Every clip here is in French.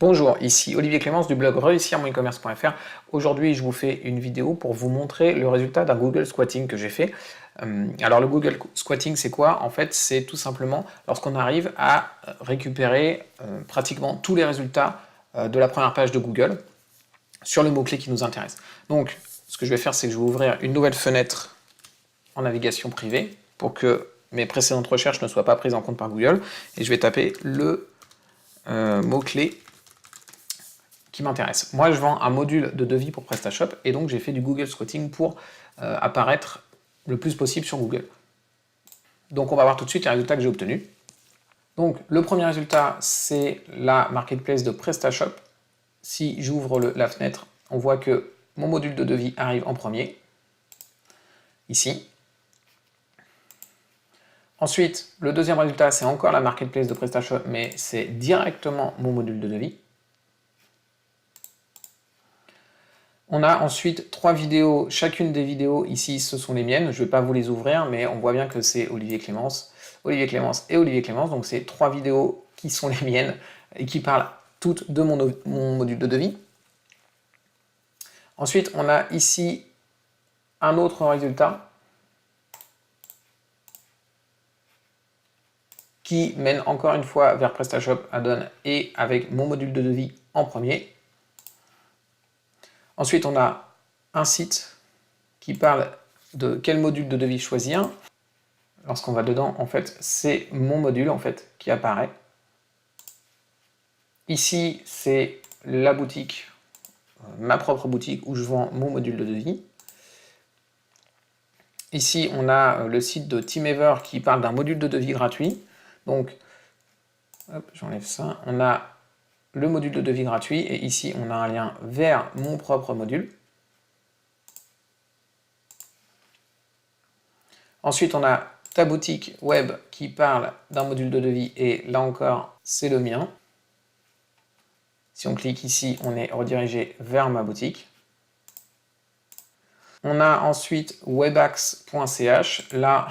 Bonjour, ici Olivier Clémence du blog reussirmoncommerce.fr. Aujourd'hui, je vous fais une vidéo pour vous montrer le résultat d'un Google Squatting que j'ai fait. Alors le Google Squatting, c'est quoi? En fait, c'est tout simplement lorsqu'on arrive à récupérer pratiquement tous les résultats de la première page de Google sur le mot-clé qui nous intéresse. Donc, ce que je vais faire, c'est que je vais ouvrir une nouvelle fenêtre en navigation privée pour que mes précédentes recherches ne soient pas prises en compte par Google. Et je vais taper le mot-clé qui m'intéresse. Moi, je vends un module de devis pour PrestaShop et donc j'ai fait du Google Squatting pour apparaître le plus possible sur Google. Donc, on va voir tout de suite les résultats que j'ai obtenus. Donc, le premier résultat, c'est la marketplace de PrestaShop. Si j'ouvre la fenêtre, on voit que mon module de devis arrive en premier, ici. Ensuite, le deuxième résultat, c'est encore la marketplace de PrestaShop, mais c'est directement mon module de devis. On a ensuite 3 vidéos, chacune des vidéos ici ce sont les miennes, je ne vais pas vous les ouvrir mais on voit bien que c'est Olivier Clémence et Olivier Clémence, donc c'est 3 vidéos qui sont les miennes et qui parlent toutes de mon module de devis. Ensuite on a ici un autre résultat qui mène encore une fois vers PrestaShop Add-on et avec mon module de devis en premier. Ensuite, on a un site qui parle de quel module de devis choisir. Lorsqu'on va dedans, en fait, c'est mon module en fait qui apparaît. Ici, c'est la boutique, ma propre boutique où je vends mon module de devis. Ici, on a le site de Teamever qui parle d'un module de devis gratuit. Donc, hop, j'enlève ça. On a le module de devis gratuit et ici, on a un lien vers mon propre module. Ensuite, on a ta boutique web qui parle d'un module de devis et là encore, c'est le mien. Si on clique ici, on est redirigé vers ma boutique. On a ensuite webax.ch. Là,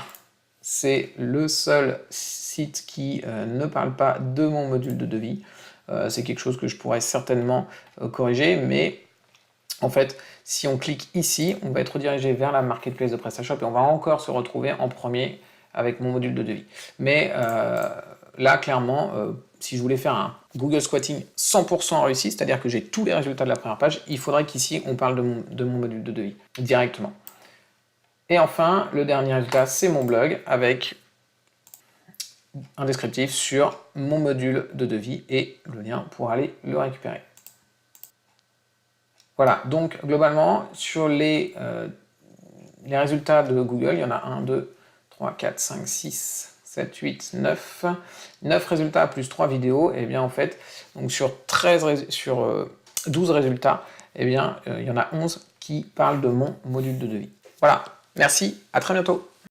c'est le seul site qui ne parle pas de mon module de devis. C'est quelque chose que je pourrais certainement corriger, mais en fait, si on clique ici, on va être redirigé vers la marketplace de PrestaShop et on va encore se retrouver en premier avec mon module de devis. Mais là, clairement, si je voulais faire un Google Squatting 100% réussi, c'est-à-dire que j'ai tous les résultats de la première page, il faudrait qu'ici, on parle de mon module de devis directement. Et enfin, le dernier résultat, c'est mon blog avec un descriptif sur mon module de devis et le lien pour aller le récupérer. Voilà, donc globalement, sur les résultats de Google, il y en a 1, 2, 3, 4, 5, 6, 7, 8, 9. 9 résultats plus 3 vidéos, et bien en fait, donc sur 12 résultats, et bien il y en a 11 qui parlent de mon module de devis. Voilà, merci, à très bientôt.